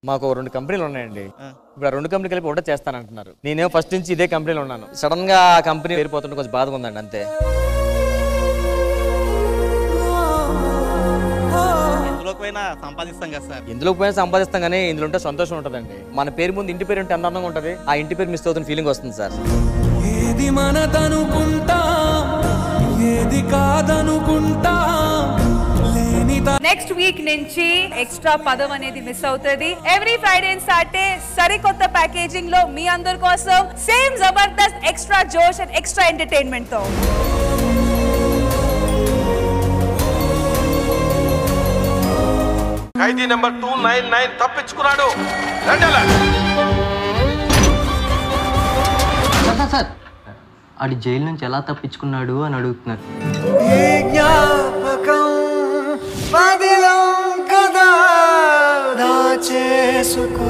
మాకు 2 కంపెనీలు ఉన్నాయండి. ఇప్పుడు ఆ 2 కంపెనీలు కలిపి ఒకటే చేస్తానంటున్నారు. నేనేమో ఫస్ట్ నుంచి ఇదే కంపెనీలో ఉన్నాను. సడన్ గా ఆ కంపెనీ పేరిపోతుంటే కొంచెం బాధగా ఉందండి అంతే. సంపాదిస్తాం కదా సార్. ఎందులో పోయినా సంపాదిస్తాం కానీ ఇందులో ఉంటే సంతోషం ఉంటుందండి. మన పేరు ముందు ఇంటి పేరు ఉంటే ఎంత అందంగా ఉంటుంది. ఆ ఇంటి పేరు మిస్ అవుతున్న ఫీలింగ్ వస్తుంది సార్. ఏది మనదనుకుంటా ఏది కాదనుకుంటా. నెక్స్ట్ వీక్ నుంచి ఎక్స్ట్రా పదం అనేది మిస్ అవుతుంది. ఎవ్రీ ఫ్రైడే అండ్ సాటర్డే సరికొత్త ప్యాకేజింగ్ లో మీ అందరి కోసం సేమ్ జబర్దస్త్ ఎక్స్ట్రా జోష్ అండ్ ఎక్స్ట్రా ఎంటర్టైన్మెంట్ తో. ఖైదీ నెంబర్ 299 తప్పించుకున్నాడు. సార్ ఆడి జైలు నుంచి ఎలా తప్పించుకున్నాడు అని అడుగుతున్నారు. జ్ఞాపకం పదిలం కదా దాచేసుకో.